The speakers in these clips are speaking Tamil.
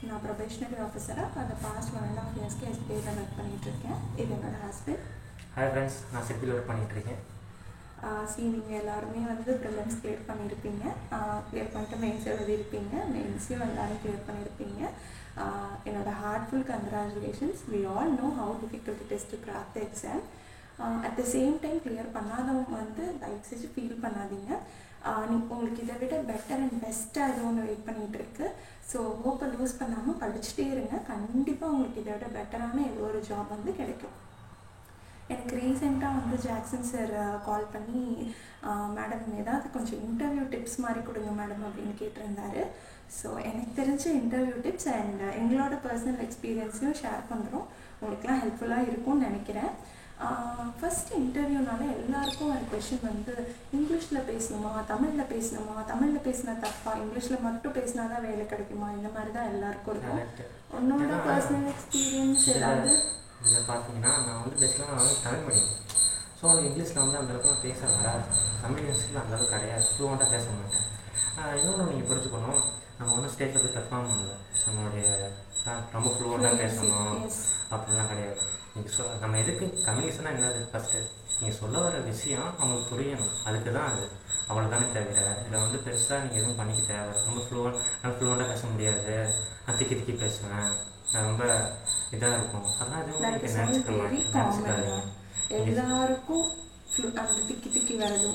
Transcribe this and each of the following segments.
நான் ப்ரொபேஷனரி ஆஃபீஸராக ஃபார் த பாஸ்ட் 1.5 இயர்ஸ்க்கு எஸ்பிஐயில் ஒர்க் பண்ணிகிட்ருக்கேன். இது என்னோடய ஹஸ்பண்ட். ஹாய் ஃப்ரெண்ட்ஸ், நான் சிட்டியில் ஒர்க் பண்ணிகிட்ருக்கேன். நீங்கள் எல்லாருமே ப்ரிலிம்ஸ் கிளியர் பண்ணியிருப்பீங்க. கிளியர் பண்ணிட்டு மெயின்ஸ் எழுதியிருப்பீங்க. மெயின்ஸையும் எல்லோரும் கிளியர் பண்ணியிருப்பீங்க. என்னோடய heartful congratulations. We all know how difficult it is to crack the exam. At the same time clear பண்ணாதவங்க தயவு செஞ்சு ஃபீல் பண்ணாதீங்க. உங்களுக்கு இதை விட பெட்டர் அண்ட் பெஸ்ட்டாக அது ஒன்று வெயிட் பண்ணிகிட்டு இருக்கு. ஸோ ஹோப்பை லூஸ் பண்ணாமல் படிச்சுட்டே இருங்க. கண்டிப்பாக உங்களுக்கு இதை விட பெட்டரான ஏதோ ஒரு ஜாப் கிடைக்கும். எனக்கு ரீசெண்டாக ஜாக்சன் சார் கால் பண்ணி மேடம் ஏதாவது கொஞ்சம் இன்டர்வியூ டிப்ஸ் மாதிரி கொடுங்க மேடம் அப்படின்னு கேட்டிருந்தாரு. ஸோ எனக்கு தெரிஞ்ச இன்டர்வியூ டிப்ஸ் அண்ட் எங்களோட பர்சனல் எக்ஸ்பீரியன்ஸையும் ஷேர் பண்ணுறோம். உங்களுக்குலாம் ஹெல்ப்ஃபுல்லாக இருக்கும்னு நினைக்கிறேன். ஃபஸ்ட்டு இன்டர்வியூனால எல்லாருக்கும் ஒரு கொஷின் இங்கிலீஷில் பேசணுமா, தமிழில் பேசணுமா, தமிழில் பேசினா தப்பா, இங்கிலீஷில் மட்டும் பேசினா தான் வேலை கிடைக்குமா, இந்த மாதிரி தான் எல்லாருக்கும் இருக்கும். உன்னோட பர்சனல் எக்ஸ்பீரியன்ஸ் ஏதாவது? இதில் பார்த்தீங்கன்னா நான் பேசிக்கலாம் தமிழ் மீடியம். ஸோ இங்கிலீஷில் அந்தளவுக்கு பேச வராது. தமிழ் யூனிவர்சிட்டியில் அந்தளவுக்கு கிடையாது. ஃப்ளூவெண்ட்டாக பேச மாட்டேன். இன்னொன்று நீங்கள் புரிஞ்சுக்கணும், நம்ம ஸ்டேட்டில் போய் பெர்ஃபார்ம் பண்ணல, நம்மளுடைய ரொம்ப ஃப்ளூவெண்ட்டாக பேசணும் அப்படிலாம் கிடையாது. நீங்கள் நம்ம எதுக்கு கம்யூனிகேஷனாக என்னது ஃபஸ்ட்டு நீங்கள் சொல்ல வர விஷயம் அவங்களுக்கு புரியணும். அதுக்கு தான் அது அவ்வளோதானே தவிர இதில் பெருசாக நீங்கள் எதுவும் பண்ணிக்க தேவை. ரொம்ப ஃப்ளூவெண்ட்டாக பேச முடியாது, நான் திக்கி திக்கி பேசுவேன், ரொம்ப இதாக இருக்கும், அதெல்லாம் எதுவும் நினச்சிக்காதீங்க. எல்லாருக்கும் அந்த திக்கி திக்கி வர்றது,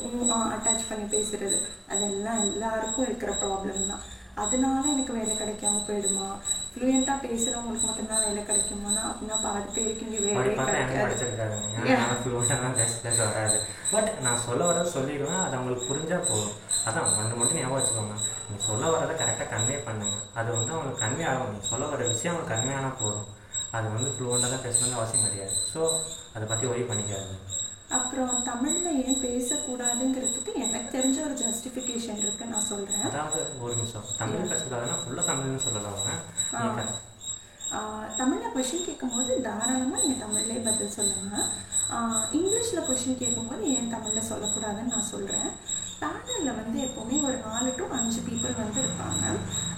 அட்டாச் பண்ணி பேசுறது, அதெல்லாம் எல்லாருக்கும் இருக்கிற ப்ராப்ளம் தான். அதனால எனக்கு வேலை கிடைக்காம போயிடுமா, ஃப்ளூயண்ட்டாக பேசுகிறவங்களுக்கு மட்டும்தான் வேலை கிடைக்குமானா அப்படின்னா பாதி பேருக்கு இங்கே வேலை கிடைக்காது. வராது. பட் நான் சொல்ல வரதை சொல்லிடுவேன், அது அவங்களுக்கு புரிஞ்சால் போதும். அதான் மட்டும் ஞாபகம் வச்சுக்கோங்க. நீங்கள் சொல்ல வரதை கரெக்டாக கன்வே பண்ணுங்க. அது அவங்களுக்கு கன்வே ஆகும். நீங்கள் சொல்ல வர விஷயம் அவங்களுக்கு கன்வே ஆனால் போதும். அது ஃப்ளூவெண்ட்டாக தான் பேசணும்னு அவசியம் கிடையாது. ஸோ அதை பற்றி ஒரே பண்ணிக்காது. அப்புறம் தமிழில் ஏன் பேசக்கூடாதுங்கிறதுக்கு எனக்கு தெரிஞ்ச ஒரு ஜஸ்டிஃபிகேஷன் இருக்கு, நான் சொல்கிறேன். அதாவது ஒரு நிமிஷம், தமிழ் பேசக்கூடாதுன்னா ஃபுல்லாக தமிழ்னு சொல்லலாம். தமிழில் கொஷின் கேட்கும்போது தாராளமாக நீங்கள் தமிழ்லேயே பதில் சொல்லுங்கள். இங்கிலீஷில் கொஷின் கேட்கும்போது ஏன் தமிழில் சொல்லக்கூடாதுன்னு நான் சொல்கிறேன். பேனலில் எப்போவுமே ஒரு 4 to 5 பீப்புள் இருப்பாங்க.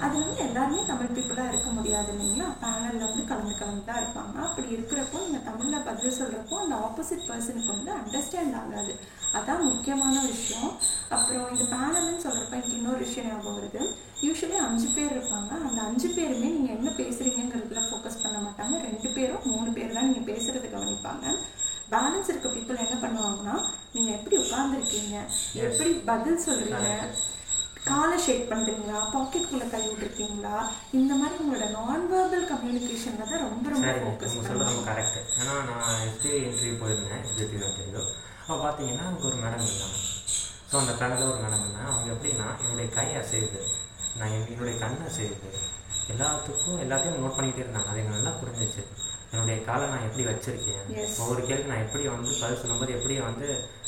அது எல்லாருமே தமிழ் பீப்புளாக இருக்க முடியாது இல்லைங்களா. பேனலில் கலந்து தான் இருப்பாங்க. அப்படி இருக்கிறப்போ நீங்கள் தமிழில் பதில் சொல்கிறப்போ அந்த ஆப்போசிட் பர்சனுக்கு அண்டர்ஸ்டாண்ட் ஆகாது. அதான் முக்கியமான விஷயம். அப்புறம் இந்த பேனல்னு சொல்கிறப்ப எனக்கு இன்னொரு விஷயம் ஞாபகம் வருது. யூஸ்வலி 5 பேர் இருப்பாங்க. அந்த 5 பேருமே நீங்கள் என்ன பேசுகிறீங்கிறதுல ஃபோக்கஸ் பண்ண மாட்டாங்க. 2 பேரோ 3 பேர் தான் நீங்கள் பேசுகிறது கவனிப்பாங்க. பேலன்ஸ் இருக்க பீப்புள் என்ன பண்ணுவாங்கன்னா, நீங்கள் எப்படி உட்காந்துருக்கீங்க, எப்படி பதில் சொல்கிறீங்க, காலை ஷேக் பண்ணுறீங்களா, பாக்கெட்டுக்குள்ளே கை விட்டுருக்கீங்களா, இந்த மாதிரி உங்களோட நான் வெர்பல் கம்யூனிகேஷனில் தான் ரொம்ப ஃபோக்கஸ் பண்ணுவாங்க. கரெக்ட். ஏன்னா நான் எஸ்பிஐ இன்டர்வியூ போயிருந்தேன். எஸ்பிஐ இன்டர்வியூ அப்போ பார்த்தீங்கன்னா அங்கே ஒரு மேடம் இருந்தாங்க. ஸோ அந்த பேனலில் ஒரு மேடம் இருந்தேன். அவங்க எப்படின்னா என்னுடைய கை அசைவுது, நான் என்னுடைய கண் அசைவுது, எல்லாத்தையும் நோட் பண்ணிக்கிட்டே இருந்தாங்க. அது எனக்கு நல்லா புரிஞ்சிச்சு. என்னுடைய காலை நான் எப்படி வச்சுருக்கேன், ஒவ்வொரு கேள்வி நான் எப்படி பதில் சொல்லும்போது எப்படி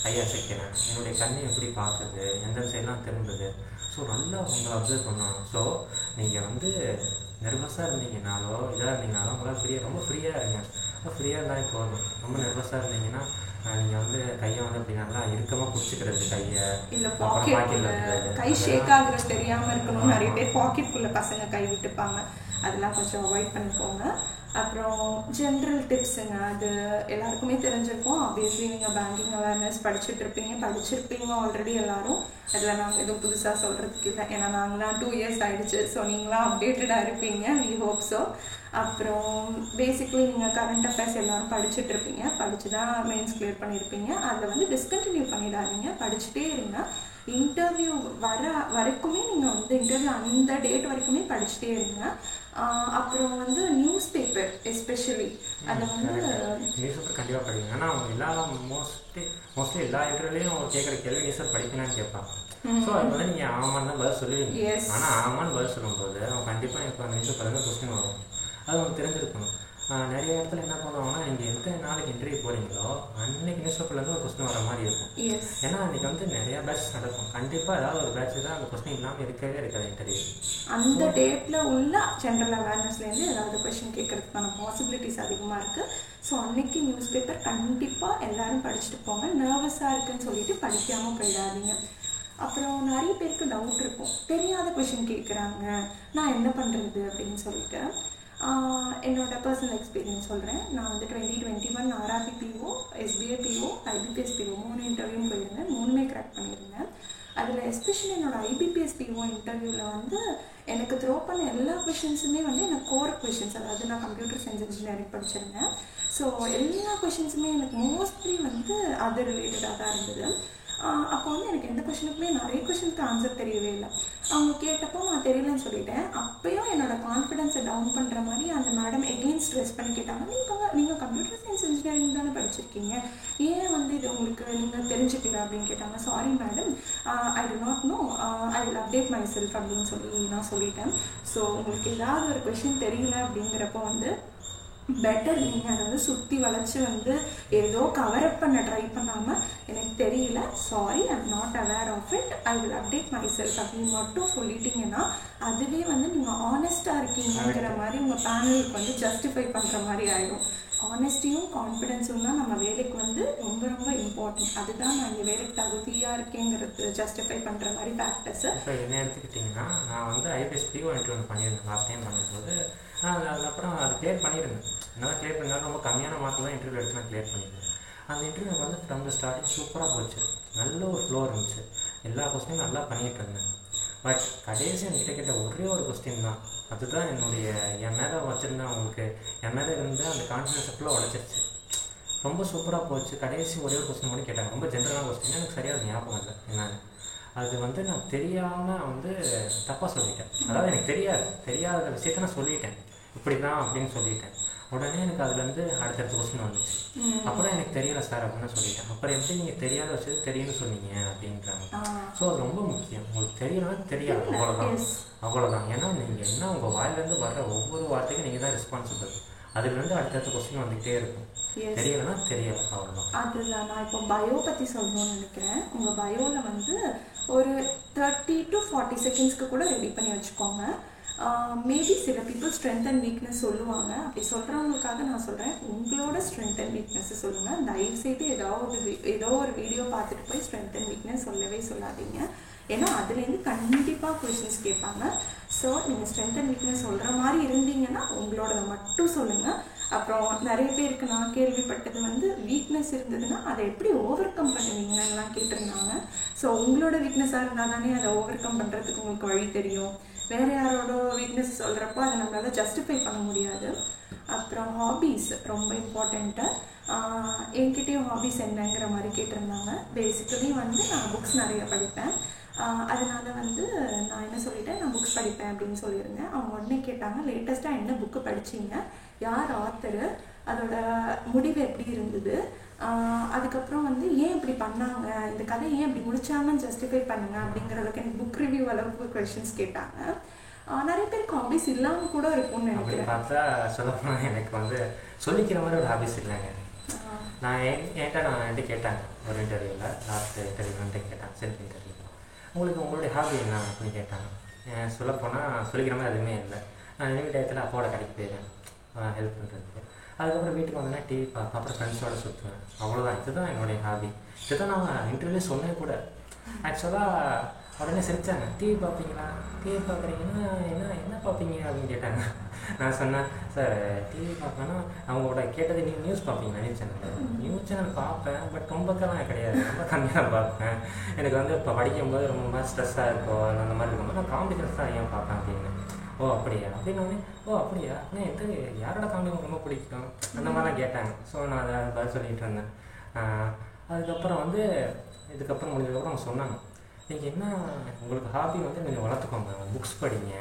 கை அசைக்கிறேன், என்னுடைய கண்ணை எப்படி பார்க்குது, எந்த சைடெலாம் திரும்புது. ஸோ நல்லா உங்களை அப்சர்வ் பண்ணுவாங்க. ஸோ நீங்கள் நர்வஸாக இருந்தீங்கனாலோ இதாக இருந்தீங்கனாலும் உங்களால் ரொம்ப ஃப்ரீயாக இருங்க. ரொம்ப ஃப்ரீயாக இருந்தாலே போதும். ரொம்ப நர்வஸாக இருந்தீங்கன்னா நீங்கள் கையை அப்படி நல்லா இறுக்கமாக பிடிச்சிக்கிறது, கையை இல்லை பாக்கெட்டில் கை ஷேக் ஆகுறது தெரியாமல் இருக்கணும். நிறைய பேர் பாக்கெட்டுக்குள்ளே பசங்க கை விட்டுப்பாங்க. அதெல்லாம் கொஞ்சம் அவாய்ட் பண்ணிக்கோங்க. அப்புறம் ஜென்ரல் டிப்ஸுங்க, அது எல்லாருக்குமே தெரிஞ்சிருக்கும். ஆப்வியஸ்லி நீங்கள் பேங்கிங் அவேர்னஸ் படிச்சிருப்பீங்க ஆல்ரெடி எல்லாரும். அதில் நாங்கள் எதுவும் புதுசாக சொல்கிறதுக்கு இல்லை, ஏன்னா நாங்களாம் 2 years ஆகிடுச்சு. ஸோ நீங்களாம் அப்டேட்டடாக இருப்பீங்க, வி ஹோப் ஸோ. அப்புறம் பேசிக்லி நீங்கள் கரண்ட் அஃபேர்ஸ் எல்லோரும் படிச்சுட்ருப்பீங்க. படித்து தான் மெயின்ஸ் கிளியர் பண்ணியிருப்பீங்க. அதில் டிஸ்கண்டினியூ பண்ணிடாதீங்க, படிச்சுட்டே இருங்க. இன்டர்வியூ வரைக்குமே நீங்கள் இன்டர்வியூ அந்த டேட் வரைக்குமே படிச்சுட்டே இருங்க. அப்புறம் நியூஸ் பேப்பர் எஸ்பெஷலி அதை நியூஸ் பேப்பர் கண்டிப்பாக படிக்கணும். ஏன்னா அவங்க மோஸ்ட்லி எல்லா இன்டர்வியூலையும் அவங்க கேட்குற கேள்வி நியூஸ் பேப்பர் படிக்கலான்னு கேட்பாங்க. ஸோ அது நீங்கள் ஆமான்னு தான் பதில் சொல்லுவீங்க. ஆனால் ஆமான்னு பதில் சொல்லும்போது அவங்க கண்டிப்பாக இப்போ நியூஸ் பேப்பர் கொஸ்டின் வரும். அது அவங்க தெரிஞ்சிருக்கணும். நிறைய இடத்துல என்ன பண்ணுவாங்கன்னா, நீங்கள் எந்த நாளைக்கு இன்டர்வியூ போகிறீங்களோ அன்னைக்கு நியூஸ் பேப்பர்லேருந்து ஒரு கொஸ்டின் வர மாதிரி இருக்கும். ஏன்னா அன்றைக்கி நிறையா பேட்ச் நடக்கும். கண்டிப்பாக ஏதாவது ஒரு பேட்ச் தான் அந்த கொஸ்டின் இல்லாமல் இருக்கவே இருக்காது இன்டர்வியூ. அந்த டேட்டில் உள்ள ஜென்ரல் அவேர்னஸ்லேருந்து ஏதாவது கொஸ்டின் கேட்கறதுக்கான பாசிபிலிட்டிஸ் அதிகமாக இருக்குது. ஸோ அன்னைக்கு நியூஸ் பேப்பர் கண்டிப்பாக எல்லோரும் படிச்சுட்டு போங்க. நர்வஸாக இருக்குன்னு சொல்லிட்டு படிக்காமல் போயிடாதீங்க. அப்புறம் நிறைய பேருக்கு டவுட் இருக்கும், தெரியாத கொஷின் கேட்குறாங்க, நான் என்ன பண்ணுறது அப்படின்னு சொல்லிட்டு. என்னோட பர்சனல் எக்ஸ்பீரியன்ஸ் சொல்கிறேன். நான் வந்து 2021 RRB PO, SBI PO, IBPS PO 3 இன்டர்வியூவும் போயிருந்தேன். 3மே கிராக் பண்ணியிருந்தேன். அதில் எஸ்பெஷலி என்னோட ஐபிபிஎஸ் பிஓ இன்டர்வியூவில் வந்து எனக்கு த்ரோ பண்ண எல்லா கொஷின்ஸுமே வந்து எனக்கு கோர் கொஷின்ஸ், அதாவது நான் கம்ப்யூட்டர் சயின்ஸ் இன்ஜினியரிங் படிச்சிருந்தேன். ஸோ எல்லா கொஷின்ஸுமே எனக்கு மோஸ்ட்லி வந்து அது ரிலேட்டடாக தான் இருந்தது. அப்போ வந்து எனக்கு எந்த கொஷினுக்குமே நிறைய கொஷினுக்கு ஆன்சர் தெரியவே இல்லை. அவங்க கேட்டப்போ நான் தெரியலன்னு சொல்லிட்டேன். அப்போயும் என்னோட கான்ஃபிடென்ஸை டவுன் பண்ணுற மாதிரி அந்த மேடம் எகெயின் ஸ்ட்ரெஸ் பண்ணி கேட்டாங்க, நீங்கள் கம்ப்யூட்டர் சயின்ஸ் இன்ஜினியரிங் தானே படிச்சிருக்கீங்க, ஏன் வந்து இது உங்களுக்கு நீங்கள் தெரிஞ்சுக்கல அப்படின்னு கேட்டாங்க. Sorry madam, I do not know, I will update myself அப்படின்னு சொல்லி நான் சொல்லிட்டேன். ஸோ உங்களுக்கு ஏதாவது ஒரு கொஷின் தெரியல அப்படிங்கிறப்போ வந்து பெட்டர் நீங்கள் அதை வந்து சுற்றி வளைச்சி வந்து ஏதோ கவரப் பண்ண ட்ரை பண்ணாமல் எனக்கு தெரியல, sorry, I am not aware of it, I will update myself அப்படின்னு மட்டும் சொல்லிட்டீங்கன்னா அதுவே வந்து நீங்கள் ஆனஸ்ட்டாக இருக்கீங்கிற மாதிரி உங்கள் பேனலுக்கு வந்து ஜஸ்டிஃபை பண்ணுற மாதிரி ஆகிடும். ஆனஸ்டியும் கான்ஃபிடென்ஸும் தான் நம்ம வேலைக்கு வந்து ரொம்ப ரொம்ப இம்பார்ட்டன்ட். அதுதான் நான் இந்த வேலைக்கு தகுதியாக இருக்கேங்கிறது ஜஸ்டிஃபை பண்ணுற மாதிரி ஃபேக்டர்ஸு. இப்போ என்ன எடுத்துக்கிட்டிங்கன்னா, நான் வந்து ஐபிஎஸ் பிஓ இன்டர்வியூ பண்ணியிருந்தேன் லாஸ்ட் டைம் பண்ணும்போது. அதுக்கப்புறம் அது கிளியர் பண்ணியிருந்தேன். என்னால் கிளியர் பண்ணாலும் ரொம்ப கம்மியான மார்க் தான் இன்டர்வியூ எடுத்து நான் கிளியர் பண்ணியிருந்தேன். அந்த இன்டர்வியூ வந்து ஃப்ரம் த ஸ்டார்டிங் சூப்பராக போச்சு, நல்ல ஒரு ஃப்ளோ இருந்துச்சு, எல்லா கொஸ்டினும் நல்லா பண்ணிகிட்டு இருந்தேன். பட் கடைசி என்கிட்ட கேட்ட ஒரே ஒரு கொஸ்டின் தான், அதுதான் என்னுடைய என் மேலே வச்சுருந்தேன், அவங்களுக்கு என் மேலே இருந்து அந்த கான்ஃபிடன்ஸ் ஃபுல்லாக உடச்சிருச்சு. ரொம்ப சூப்பராக போச்சு. கடைசி ஒரே ஒரு கொஸ்டின் மட்டும் கேட்டாங்க, ரொம்ப ஜென்ரலான கொஸ்டின், எனக்கு சரியாக ஞாபகம் இல்லை என்னன்னு. அது வந்து நான் தெரியாமல் வந்து தப்பாக சொல்லிட்டேன். அதாவது எனக்கு தெரியாத விஷயத்த நான் சொல்லிட்டேன், இப்படி தான் அப்படின்னு சொல்லிட்டேன். உடனே எனக்கு அதுலேருந்து அடுத்தடுத்த கொஸ்டின் வந்துச்சு. அப்புறம் எனக்கு தெரியல சார் அப்படின்னு சொல்லிட்டேன். அப்புறம் எப்படி நீங்கள் தெரியாத விஷயத்து தெரியும்னு சொன்னீங்க அப்படின்றாங்க. ஸோ அது ரொம்ப முக்கியம். உங்களுக்கு தெரியலன்னா தெரியாது, அவ்வளோதான். ஏன்னா நீங்கள் என்ன உங்கள் வாயிலேருந்து வர்ற ஒவ்வொரு வார்த்தைக்கும் நீங்கள் தான் ரெஸ்பான்சிபிள். அதுலேருந்து அடுத்தடுத்த கொஸ்டின் வந்துகிட்டே இருக்கும். தெரியலன்னா தெரியல, அவ்வளோதான். அதுதான் நான் இப்போ பயோ பற்றி சொல்லணும்னு நினைக்கிறேன். உங்கள் பயோவில் வந்து ஒரு 30 to 40 செகண்ட்ஸ்க்கு கூட ரெடி பண்ணி வச்சுக்கோங்க. மேபி சில பீப்புள் ஸ்ட்ரென்த் அண்ட் வீக்னஸ் சொல்லுவாங்க. அப்படி சொல்கிறவங்களுக்காக நான் சொல்கிறேன், உங்களோட ஸ்ட்ரென்த் அண்ட் வீக்னஸ்ஸை சொல்லுங்கள். தயவுசெய்து ஏதோ ஒரு வீடியோ பார்த்துட்டு போய் ஸ்ட்ரென்த் அண்ட் வீக்னஸ் சொல்லவே சொல்லாதீங்க. ஏன்னா அதுலேருந்து கண்டிப்பாக கொஷின்ஸ் கேட்பாங்க. ஸோ நீங்கள் ஸ்ட்ரென்த் அண்ட் வீக்னஸ் சொல்கிற மாதிரி இருந்தீங்கன்னா உங்களோட மட்டும் சொல்லுங்கள். அப்புறம் நிறைய பேருக்கு நான் கேள்விப்பட்டது வந்து வீக்னஸ் இருந்ததுன்னா அதை எப்படி ஓவர் கம் பண்ணுவீங்கலாம் கேட்டிருந்தாங்க. ஸோ உங்களோட வீக்னஸாக இருந்தால் தானே அதை ஓவர் கம் பண்ணுறதுக்கு உங்களுக்கு வழி தெரியும். வேறு யாரோட வீக்னஸ் சொல்கிறப்போ அதை நம்மளால் ஜஸ்டிஃபை பண்ண முடியாது. அப்புறம் ஹாபீஸ் ரொம்ப இம்பார்ட்டண்ட்டு. என்கிட்டயும் ஹாபீஸ் என்னங்கிற மாதிரி கேட்டிருந்தாங்க. பேசிக்கலி வந்து நான் புக்ஸ் நிறைய படிப்பேன். அதனால வந்து நான் என்ன சொல்லிட்டேன், நான் புக்ஸ் படிப்பேன் அப்படின்னு சொல்லியிருந்தேன். அவங்க உடனே கேட்டாங்க, லேட்டஸ்ட்டாக என்ன புக்கு படிச்சிங்க, யார் ஆத்தரு, அதோட முடிவு எப்படி இருந்தது, அதுக்கப்புறம் வந்து ஏன் இப்படி பண்ணாங்க, இந்த கதை ஏன் இப்படி முடிச்சாங்கன்னு ஜஸ்டிஃபை பண்ணுங்க அப்படிங்கிற அளவுக்கு எனக்கு புக் ரிவ்யூ அளவுக்கு கொஷின்ஸ் கேட்டாங்க. நிறைய பேருக்கு ஹாபிஸ் இல்லாமல் கூட இருக்கும்னு நினைக்கிறேன். பார்த்தா சொல்லப்போனால் எனக்கு வந்து சொல்லிக்கிற மாதிரி ஒரு ஹாபிஸ் இல்லைங்க. நான் என்கிட்ட கேட்டாங்க ஒரு இன்டர்வியூவில், லாஸ்ட் இன்டர்வியூன்ட்டு கேட்டாங்க, செல்ஃப் இன்டர்வியூ, உங்களுக்கு உங்களுடைய ஹாபி என்ன அப்படின்னு கேட்டாங்க. சொல்லப்போனால் சொல்லிக்கிற மாதிரி எதுவுமே இல்லை. நான் நினைவு டயத்தில் அப்பாவோட கடைக்கு போயிடுவேன் ஹெல்ப் பண்ணுறதுக்கு. அதுக்கப்புறம் வீட்டுக்கு வந்தேன்னா டிவி பார்ப்பேன், அப்புறம் ஃப்ரெண்ட்ஸோடு சுற்றுவேன், அவ்வளோதான். இதுதான் என்னுடைய ஹாபி. இதுதான் நான் இன்டர்வியூ சொன்னேன் கூட. ஆக்சுவலாக உடனே சிரித்தாங்க, டிவி பார்ப்பீங்களா, டிவி பார்க்குறீங்கன்னா என்ன பார்ப்பீங்க அப்படின்னு கேட்டாங்க. நான் சொன்னேன், சார் டிவி பார்ப்பேன்னா அவங்களோட கேட்டது நியூஸ் பார்ப்பீங்களா, நியூஸ் சேனல் பார்ப்பேன், பட் ரொம்பக்கெல்லாம் கிடையாது, ரொம்ப கம்மியாக பார்ப்பேன். எனக்கு வந்து இப்போ படிக்கும்போது ரொம்ப ஸ்ட்ரெஸ்ஸாக இருக்கும், அந்த மாதிரி இருக்கும்போது நான் காம்படிஷன்ஸ் தான் ஏன் பார்ப்பேன் அப்படின்னு. ஓ அப்படியா அப்படின்னோடனே, ஓ அப்படியா, ஆனால் எந்த யாரோட காமெடி உங்களுக்கு ரொம்ப பிடிக்கும் அந்த மாதிரிலாம் கேட்டாங்க. ஸோ நான் அதை பதில் சொல்லிகிட்டு இருந்தேன். அதுக்கப்புறம் வந்து இதுக்கப்புறம் முடிஞ்சதுக்கப்புறம் அவங்க சொன்னாங்க, நீங்கள் என்ன உங்களுக்கு ஹாபி வந்து கொஞ்சம் வளர்த்துக்கோங்க, புக்ஸ் படிங்க,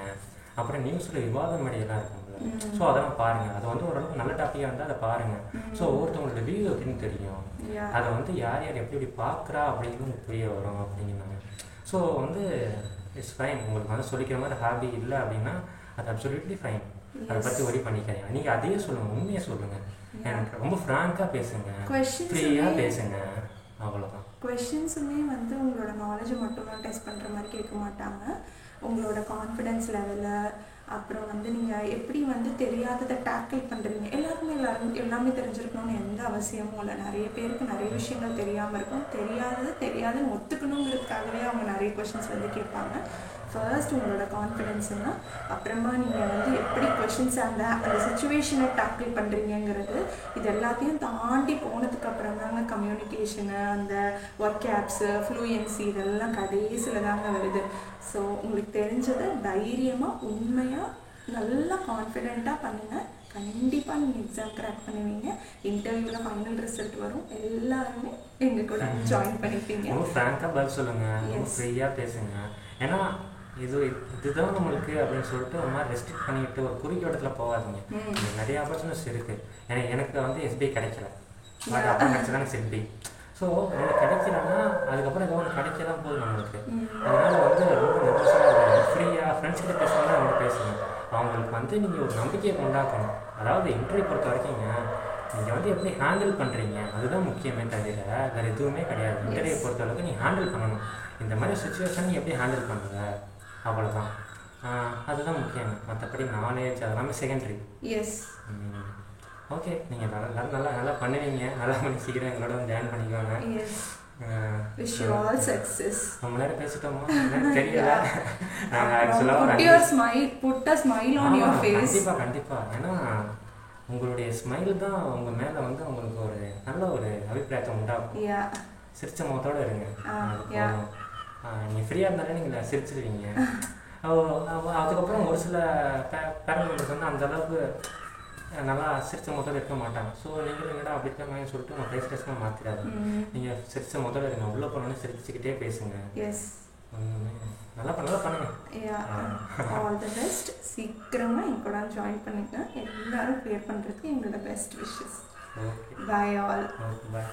அப்புறம் நியூஸில் விவாத மேடையெல்லாம் இருக்கும்ல, ஸோ அதெல்லாம் பாருங்கள், அது வந்து ஓரளவுக்கு நல்ல டாப்பிக்காக இருந்தால் அதை பாருங்கள். ஸோ ஒவ்வொருத்தவங்களோட வியூ அப்படின்னு தெரியும், அதை வந்து யார் எப்படி பார்க்குறா அப்படின்னு உங்களுக்கு புரிய வரும் அப்படிங்கிறாங்க. ஸோ வந்து இட்ஸ் ஃபைன். உங்களுக்கு வந்து சொல்லிக்கிற மாதிரி ஹாபி இல்லை அப்படின்னா அது அப்சல்யூட்லி ஃபைன். அதை பற்றி ஒரி பண்ணிக்காதீங்க. நீங்கள் அதையே சொல்லுங்கள், உண்மையை சொல்லுங்கள், எனக்கு ரொம்ப ஃப்ராங்காக பேசுங்க, ஃப்ரீயாக பேசுங்க, அவ்வளோதான். கொஷின்ஸுமே வந்து உங்களோட நாலேஜை மட்டும் தான் டெஸ்ட் பண்ணுற மாதிரி கேட்க மாட்டாங்க. உங்களோட கான்ஃபிடென்ஸ் லெவலை, அப்புறம் வந்து நீங்கள் எப்படி வந்து தெரியாததை டேக்கிள் பண்ணுறீங்க. எல்லாமே தெரிஞ்சிருக்கணும்னு எந்த அவசியமும் இல்லை. நிறைய பேருக்கு நிறைய விஷயங்கள் தெரியாமல் இருக்கும். தெரியாதுன்னு ஒத்துக்கணுங்கிறதுக்காகவே அவங்க நிறைய கொஷின்ஸ் வந்து கேட்பாங்க. ஃபர்ஸ்ட் உங்களோட கான்ஃபிடென்ஸுங்க, அப்புறமா நீங்கள் வந்து எப்படி கொஷின்ஸ் அந்த சுச்சுவேஷனை டேக்கிள் பண்ணுறீங்கிறது, இது எல்லாத்தையும் தாண்டி போனதுக்கப்புறம் தாங்க கம்யூனிகேஷனு, அந்த ஒர்க் ஆப்ஸு, ஃப்ளூயன்சி இதெல்லாம் கடைசியில் தாங்க வருது. ஸோ உங்களுக்கு தெரிஞ்சதை தைரியமாக உண்மையாக நல்லா கான்ஃபிடெண்ட்டாக பண்ணுங்கள். கண்டிப்பாக நீங்கள் எக்ஸாம் கிராக் பண்ணுவீங்க. இன்டர்வியூவில் ஃபைனல் ரிசல்ட் வரும். எல்லாருமே எங்கள் கூட ஜாயின் பண்ணிப்பீங்க. ஃப்ராங்காக பதில் சொல்லுங்கள், ஃப்ரீயாக பேசுங்க. ஏன்னா இதுதான் நம்மளுக்கு அப்படின்னு சொல்லிட்டு ஒரு மாதிரி ரெஸ்ட்ரிக்ட் பண்ணிட்டு ஒரு குறுகிய இடத்துல போகாதீங்க. நிறைய ஆப்பர்ச்சுனிட்டிஸ் இருக்குது. ஏன்னா எனக்கு வந்து எஸ்பிஐ கிடைக்கல, பட் அப்போ கிடைச்சதானே எஸ்பிஐ. ஸோ ஒன்று கிடைக்கலன்னா அதுக்கப்புறம் ஏதோ ஒன்று கிடைக்க தான் போகுது நம்மளுக்கு. அதனால வந்து ரொம்ப நெர்வஸாக ஃப்ரீயாக ஃப்ரெண்ட்ஸ்கிட்ட பேசுகிறதா ரொம்ப பேசுங்க. அவங்களுக்கு வந்து நீங்கள் ஒரு நம்பிக்கையை உண்டாக்கணும். அதாவது இன்டர்வியூ பொறுத்த வரைக்குங்க நீங்கள் வந்து எப்படி ஹேண்டில் பண்ணுறீங்க அதுதான் முக்கியமே தவிர வேறு எதுவுமே கிடையாது. இன்டர்வியூ பொறுத்தளவுக்கு நீங்கள் ஹேண்டில் பண்ணணும். இந்த மாதிரி சுச்சுவேஷன் நீ எப்படி ஹேண்டில் பண்ணுற, அவ்வளோதான். அதுதான் முக்கியம். மற்றபடி நாலேஜ் அதெல்லாமே செகண்டரி. எஸ். ஓகே, நீங்கள் நல்லா பண்ணுவீங்க. நல்லா பண்ணி சீக்கிரம் எங்களோட வந்து ஜாயின் பண்ணிக்குவாங்க. Wish you all success. ரொம்ப நேரம் பேசிட்டோமா தெரியல. நாங்கள் ஆக்சுவலாக கண்டிப்பாக ஏன்னா உங்களுடைய ஸ்மைல் தான் உங்கள் மேலே வந்து உங்களுக்கு ஒரு நல்ல ஒரு அபிப்பிராயத்தை உண்டாகும். சிரிச்ச முகத்தோடு இருங்க. நீங்கள் ஃப்ரீயாக இருந்தாலே நீங்கள் சிரிச்சிருவீங்க. அதுக்கப்புறம் ஒரு சில பேரண்ட் மெம்பர்ஸ் வந்து அந்தளவுக்கு நல்லா சிரிச்ச முகத்தோடு இருக்க மாட்டாங்க. ஸோ நீங்கள் என்னடா அப்படி இருக்காங்கன்னு சொல்லிட்டு உங்கள் ஃபேஸ் மாற்றிடாது. நீங்கள் சிரிச்ச முகத்தோடு இருங்க. உள்ளே போனோன்னே சிரிச்சுக்கிட்டே பேசுங்க. நல்லா பண்ணுங்க. All the best. சீக்கிரமாக என் கூட ஜாயின் பண்ணுங்க. எல்லாரும் கிளியர் பண்ணுறதுக்கு எங்களோட best wishes. Okay, bye all. Okay, by.